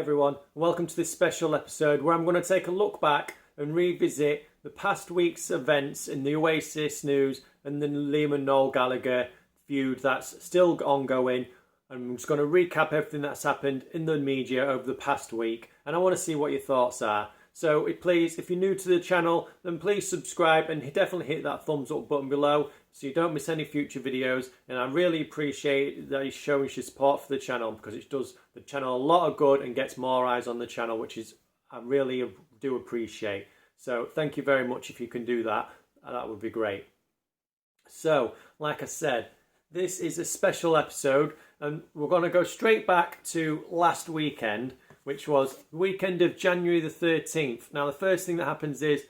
everyone, and welcome to this special episode where I'm going to take a look back and revisit the past week's events in the Oasis news and the Liam and Noel Gallagher feud that's still ongoing. I'm just going to recap everything that's happened in the media over the past week, and I want to see what your thoughts are. So please, if you're new to the channel, then please subscribe and definitely hit that thumbs up button below so you don't miss any future videos. And I really appreciate that you're showing your support for the channel, because it does the channel a lot of good and gets more eyes on the channel, which is I really do appreciate. So thank you very much if you can do that. That would be great. So, like I said, this is a special episode and we're going to go straight back to last weekend, which was the weekend of January the 13th. Now, the first thing that happens is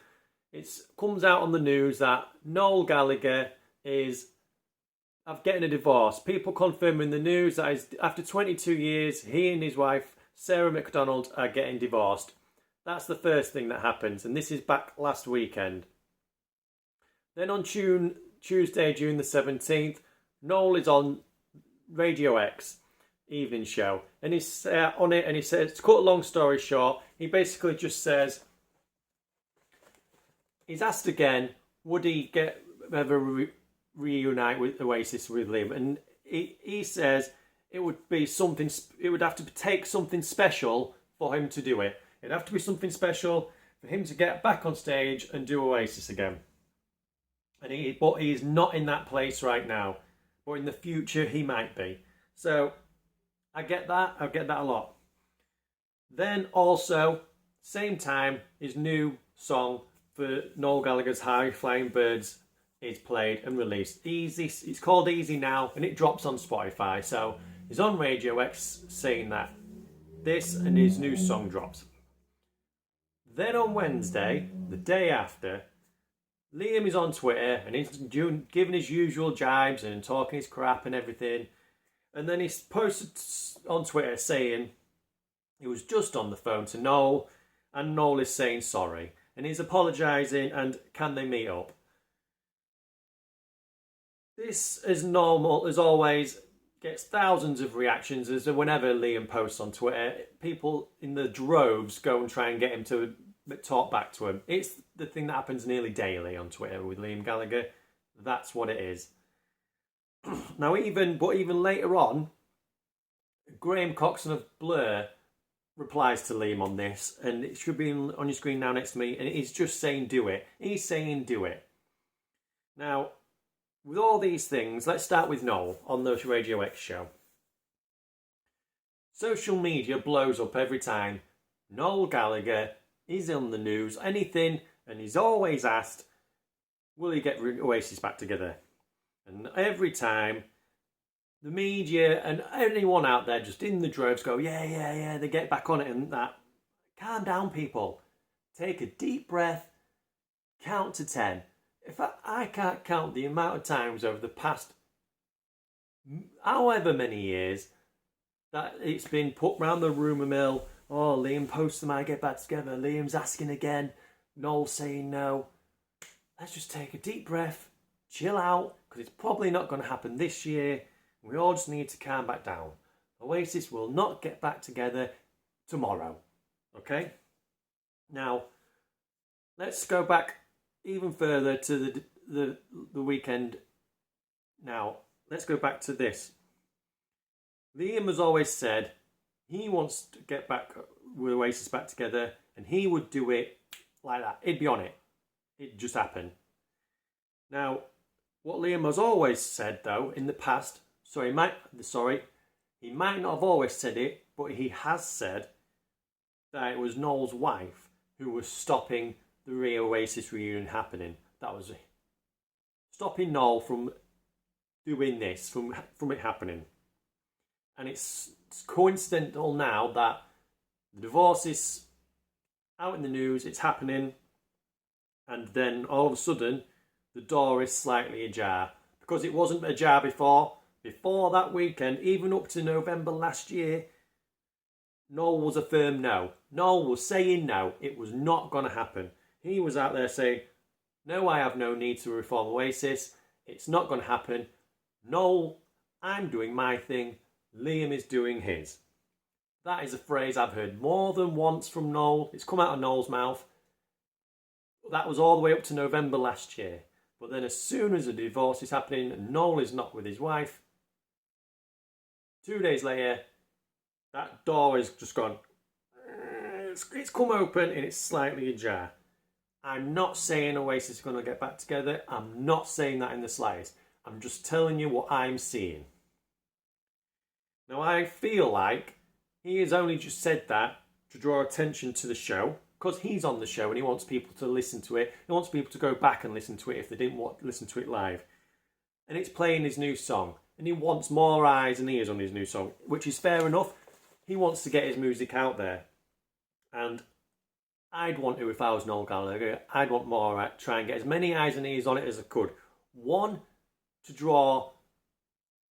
it comes out on the news that Noel Gallagher is getting a divorce. People confirming the news that after 22 years, he and his wife, Sarah McDonald, are getting divorced. That's the first thing that happens, and this is back last weekend. Then on Tuesday, June the 17th, Noel is on Radio X evening show, and he's on it, and he says, to cut a long story short, he basically just says, he's asked again, would he ever reunite with Oasis with Liam, and he says it would have to take something special for him to do it. It'd have to be something special for him to get back on stage and do Oasis again. But he's not in that place right now. But in the future, he might be. So, I get that a lot. Then also, same time, his new song for Noel Gallagher's High Flying Birds is played and released. Easy, it's called Easy now, and it drops on Spotify. So, he's on Radio X saying that this and his new song drops. Then on Wednesday, the day after, Liam is on Twitter and he's giving his usual jibes and talking his crap and everything. And then he's posted on Twitter saying he was just on the phone to Noel, and Noel is saying sorry. And he's apologising and can they meet up? This, as normal, as always, gets thousands of reactions as whenever Liam posts on Twitter. People in the droves go and try and get him to talk back to him. It's the thing that happens nearly daily on Twitter with Liam Gallagher. That's what it is. Now, even later on, Graham Coxon of Blur replies to Liam on this, and it should be on your screen now next to me, and he's just saying do it. He's saying do it. Now, with all these things, let's start with Noel on the Radio X show. Social media blows up every time Noel Gallagher is on the news, anything, and he's always asked, will he get Oasis back together? And every time, the media and anyone out there just in the droves go, yeah, they get back on it and that. Calm down, people. Take a deep breath, count to 10. If I can't count the amount of times over the past however many years that it's been put round the rumour mill, oh, Liam posts them, I get back together, Liam's asking again, Noel's saying no. Let's just take a deep breath, chill out, because it's probably not going to happen this year. We all just need to calm back down. Oasis will not get back together tomorrow. Okay? Now, let's go back even further to the weekend. Now, let's go back to this. Liam has always said he wants to get back with Oasis back together, and he would do it like that. He'd be on it. It'd just happen. Now, what Liam has always said, though, in the past, he might not have always said it, but he has said that it was Noel's wife who was stopping the Oasis reunion happening. That was stopping Noel from doing this, from it happening. And it's coincidental now that the divorce is out in the news, it's happening, and then all of a sudden the door is slightly ajar, because it wasn't ajar before that weekend. Even up to November last year, Noel was a firm no. Noel was saying no, it was not going to happen. He was out there saying, no, I have no need to reform Oasis, it's not going to happen. Noel, I'm doing my thing, Liam is doing his. That is a phrase I've heard more than once from Noel. It's come out of Noel's mouth. That was all the way up to November last year. But then as soon as the divorce is happening and Noel is not with his wife, 2 days later, that door has just gone. It's come open and it's slightly ajar. I'm not saying Oasis is going to get back together. I'm not saying that in the slightest. I'm just telling you what I'm seeing. Now, I feel like he has only just said that to draw attention to the show, because he's on the show and he wants people to listen to it. He wants people to go back and listen to it if they didn't want to listen to it live. And it's playing his new song. And he wants more eyes and ears on his new song, which is fair enough. He wants to get his music out there. And I'd want to, if I was Noel Gallagher, I'd want more, try and get as many eyes and ears on it as I could. One, to draw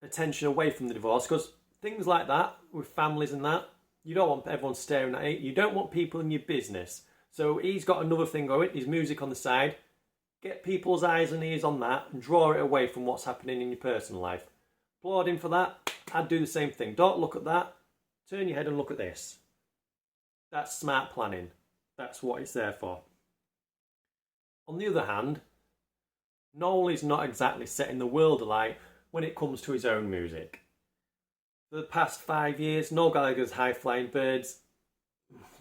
attention away from the divorce, because things like that, with families and that, you don't want everyone staring at it. You don't want people in your business. So he's got another thing going, his music on the side. Get people's eyes and ears on that and draw it away from what's happening in your personal life. Applaud him for that. I'd do the same thing. Don't look at that. Turn your head and look at this. That's smart planning. That's what it's there for. On the other hand, Noel is not exactly setting the world alight when it comes to his own music. For the past 5 years, Noel Gallagher's High Flying Birds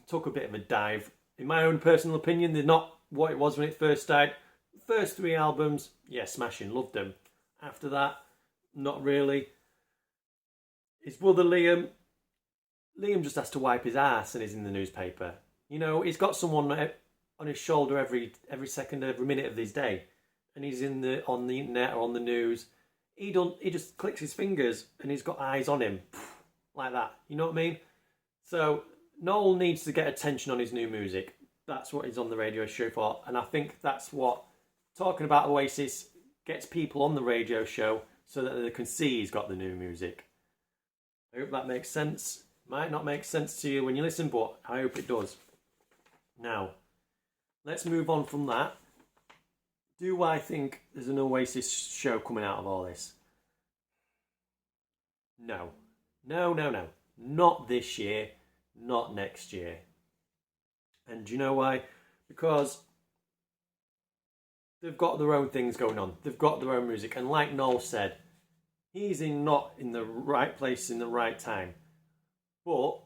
took a bit of a dive. In my own personal opinion, they're not what it was when it first started. The first 3 albums, yeah, smashing, loved them. After that, not really. His brother Liam just has to wipe his ass and is in the newspaper. You know, he's got someone on his shoulder every second, every minute of his day, and he's on the internet or on the news. He just clicks his fingers and he's got eyes on him, like that. You know what I mean? So Noel needs to get attention on his new music. That's what he's on the radio show for, and I think that's what talking about Oasis gets people on the radio show so that they can see he's got the new music. I hope that makes sense. Might not make sense to you when you listen, but I hope it does. Now, let's move on from that. Do I think there's an Oasis show coming out of all this? No. No. Not this year. Not next year. And do you know why? Because they've got their own things going on. They've got their own music. And like Noel said, he's not in the right place in the right time. But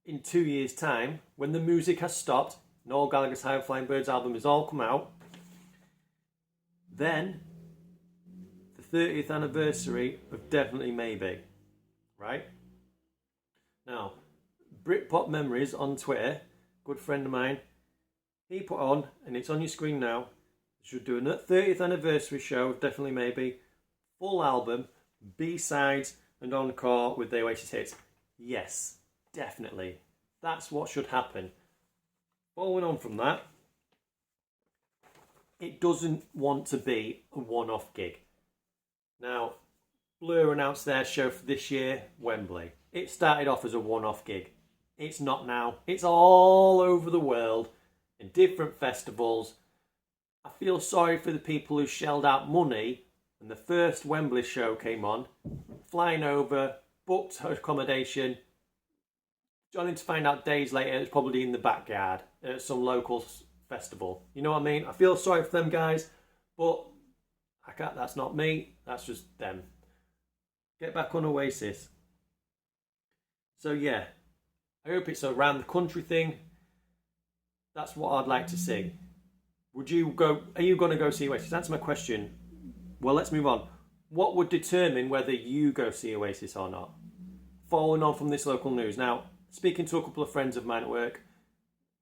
in 2 years' time, when the music has stopped, Noel Gallagher's High Flying Birds album has all come out, then the 30th anniversary of Definitely Maybe, right? Now, Britpop Memories on Twitter, good friend of mine, he put on, and it's on your screen now, should do a 30th anniversary show of Definitely Maybe, full album, B-sides and encore with the Oasis hits. Yes, definitely. That's what should happen. Following on from that, it doesn't want to be a one-off gig. Now, Blur announced their show for this year, Wembley. It started off as a one-off gig. It's not now. It's all over the world in different festivals. I feel sorry for the people who shelled out money when the first Wembley show came on, flying over, booked accommodation, only to find out days later it's probably in the backyard at some local festival. You know what I mean? I feel sorry for them guys, but that's not me. That's just them. Get back on Oasis. So yeah, I hope it's a round the country thing. That's what I'd like to see. Are you going to go see Oasis? Answer my question. Well, let's move on. What would determine whether you go see Oasis or not? Following on from this local news. Now, speaking to a couple of friends of mine at work,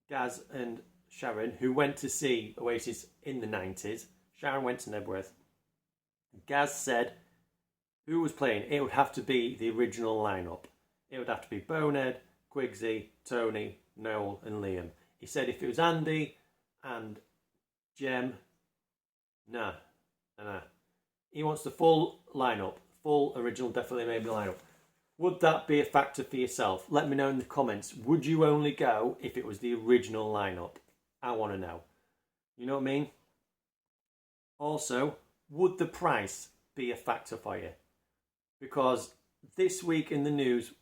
Gaz and Sharon, who went to see Oasis in the 90s. Sharon went to Nebworth. Gaz said, who was playing? It would have to be the original lineup. It would have to be Bonehead, Quigsy, Tony, Noel and Liam. He said if it was Andy and Jem, nah. He wants the full lineup, full original Definitely Maybe lineup. Would that be a factor for yourself? Let me know in the comments. Would you only go if it was the original lineup? I want to know. You know what I mean? Also, would the price be a factor for you? Because this week in the news,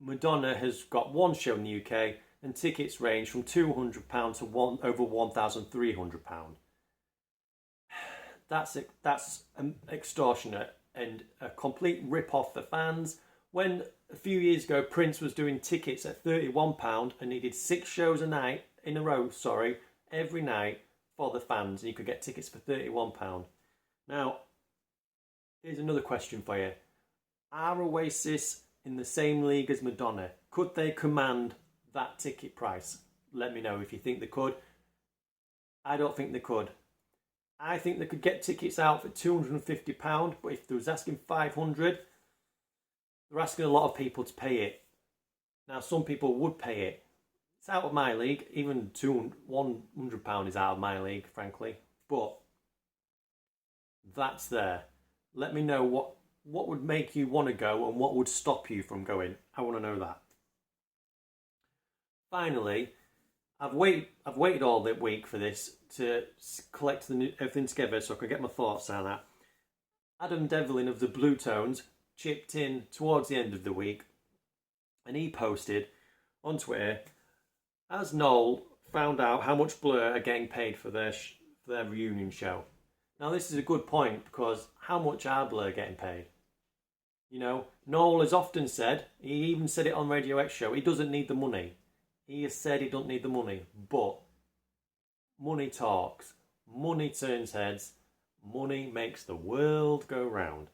Madonna has got one show in the UK and tickets range from £200 to over £1,300. That's extortionate and a complete rip-off for fans. When a few years ago Prince was doing tickets at £31 and he did 6 shows in a row, every night for the fans, and you could get tickets for £31. Now, here's another question for you. Are Oasis in the same league as Madonna? Could they command that ticket price? Let me know if you think they could. I don't think they could. I think they could get tickets out for £250, but if they was asking £500, they're asking a lot of people to pay it. Now, some people would pay it. It's out of my league. Even £100 is out of my league, frankly. But that's there. Let me know what would make you want to go and what would stop you from going. I want to know that. Finally, I've waited all the week for this to collect everything together so I can get my thoughts on that. Adam Devlin of the Blue Tones chipped in towards the end of the week, and he posted on Twitter, as Noel found out how much Blur are getting paid for their reunion show. Now this is a good point, because how much are Blur getting paid? You know, Noel has often said, he even said it on Radio X show, he doesn't need the money. He has said he doesn't need the money, but money talks, money turns heads, money makes the world go round.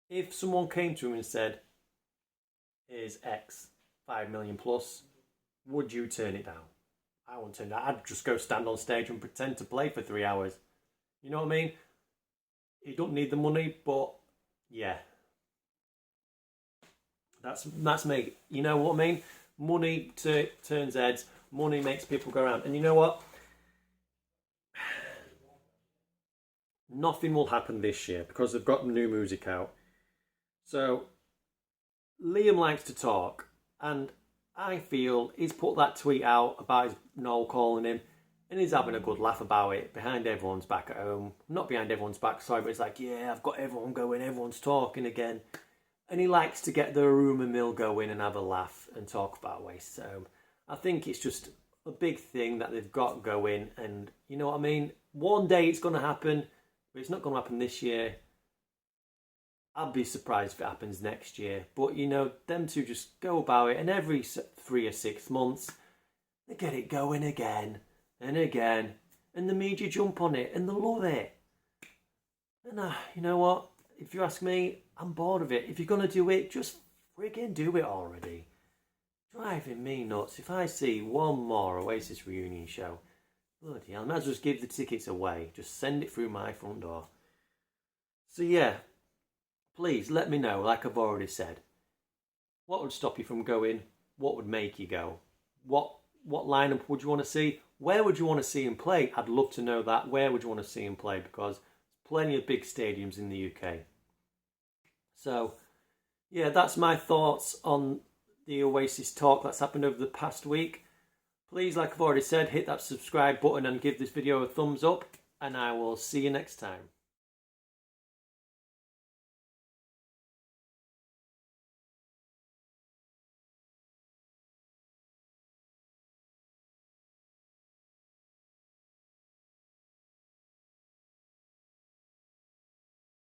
If someone came to him and said, here's X, 5 million plus, would you turn it down? I wouldn't turn it down. I'd just go stand on stage and pretend to play for 3 hours. You know what I mean? He don't need the money, but yeah. That's me. You know what I mean? Money turns heads. Money makes people go around. And you know what? Nothing will happen this year because they've got new music out. So, Liam likes to talk. And I feel he's put that tweet out about his Noel calling him. And he's having a good laugh about it behind everyone's back at home. Not behind everyone's back, sorry, but it's like, yeah, I've got everyone going. Everyone's talking again. And he likes to get the rumour mill going and have a laugh and talk about Oasis at home. I think it's just a big thing that they've got going, and you know what I mean? One day it's going to happen, but it's not going to happen this year. I'd be surprised if it happens next year. But, you know, them two just go about it, and every 3 or 6 months, they get it going again and again, and the media jump on it, and they love it. And you know what? If you ask me, I'm bored of it. If you're going to do it, just friggin' do it already. Driving me nuts. If I see one more Oasis reunion show, bloody hell, I might as well just give the tickets away. Just send it through my front door. So yeah, please let me know, like I've already said. What would stop you from going? What would make you go? What lineup would you want to see? Where would you want to see him play? I'd love to know that. Where would you want to see him play? Because there's plenty of big stadiums in the UK. So, yeah, that's my thoughts on the Oasis talk that's happened over the past week. Please, like I've already said, hit that subscribe button and give this video a thumbs up, and I will see you next time.